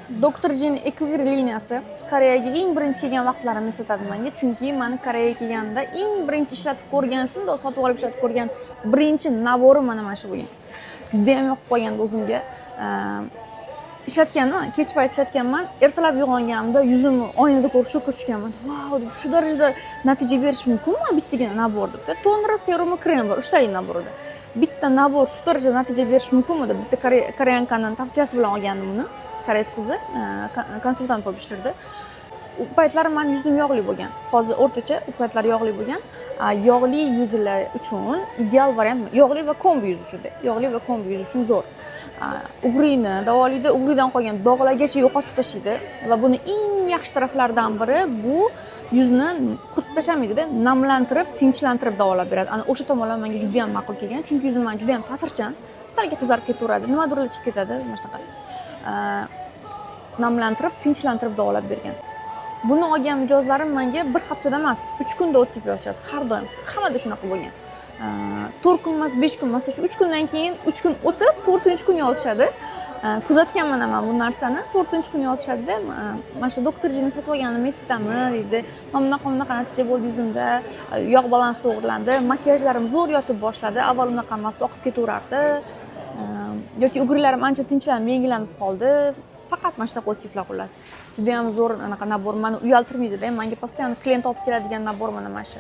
Dr. Jin Equivir liniyasi Koreyaga eng birinchi kelgan vaqtlarimni eslatadi menga, chunki meni Koreyaga kelganda eng birinchi ishlatib ko'rgan, shundoq sotib olib ishlatib ko'rgan birinchi naborim mana shu bo'lgan. Juda ham yoqib qolgandi o'zimga. Ishlatganman, kech payt ishlatganman. Ertalab uyg'onganimda yuzimni oynada ko'rib shokka tushganman. Vau, shu darajada natija berish mumkinmi bittagina nabor deb. Tonra, serumi, krem bor, 3 talik nabor edi. Bitta nabor shu darajada natija berish mumkinmi deb bitta koreyankaning tavsiyasi bilan olgandim uni. Koreys qizi konsultant bo'lib ishlardi. U paytlar men yuzim yog'li bo'lgan. Hozir o'rtacha, u paytlar yog'li bo'lgan. Yog'li yuzlar uchun ideal variant yog'li va kombi yuz uchun. Yog'li va kombi yuz uchun zo'r. Ugrini davolaydi, ugridan qolgan dog'largacha yo'qotib tashlaydi va buni eng yaxshi taraflaridan biri bu yuzni quritib tashlamaydi-da, namlantirib, tinchlantirib davolab beradi. Ana o'sha tomonlar menga juda ham ma'qul kelgan, chunki yuzim men juda ham ta'sirchan, salga qizarib ketaveradi, nimadirlar chiqib ketadi, mana shunaqa. Namlantirib, tinchlantirib davolab bergan. Buni olgan mijozlarim menga bir haftada emas, 3 kunda o'tib yozishadi. Har doim hammada shunaqa bo'lgan. 4 kun emas, 5 kun emas, 3 kundan keyin 3 kun o'tib 4-kun yozishadi. Kuzatganman men bu narsani. 4-kun yozishadi-da, mana shu doktor Jinni sotib olganim esdami deydi. Mana bunaqa natija bo'ldi yuzimda, yog' balansi to'g'rilandi, makiyajlarim zo'r yotib boshladi. Avval unaqa emas, oqib ketaverardi. Yoki ugrilarim ancha tinchlanib, yangilanib qoldi. Faqat mana shunaqa o'tsiflar xullas. Juda ham zo'r anaqa nabor, meni uyaltirmaydi-da. Menga постоянно klient olib keladigan nabor mana shu.